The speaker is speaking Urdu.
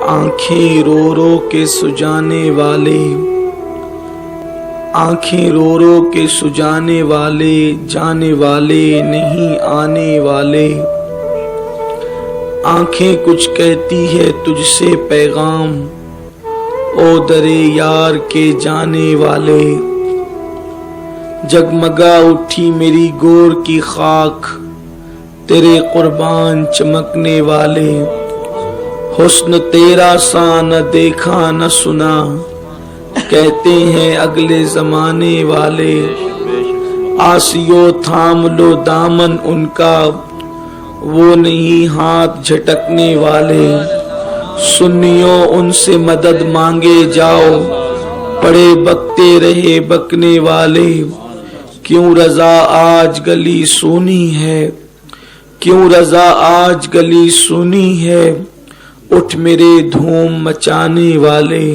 آنکھیں رو رو کے سجانے والے، آنکھیں رو رو کے سجانے والے، جانے والے نہیں آنے والے۔ آنکھیں کچھ کہتی ہے تجھ سے پیغام، او درے یار کے جانے والے۔ جگمگا اٹھی میری گور کی خاک، تیرے قربان چمکنے والے۔ حسن تیرا سا نہ دیکھا نہ سنا، کہتے ہیں اگلے زمانے والے۔ آسیو تھام لو دامن ان کا، وہ نہیں ہاتھ جھٹکنے والے۔ سنیوں ان سے مدد مانگے جاؤ، پڑے بکتے رہے بکنے والے۔ کیوں رضا آج گلی سونی ہے، کیوں رضا آج گلی سونی ہے، اٹھ میرے دھوم مچانے والے۔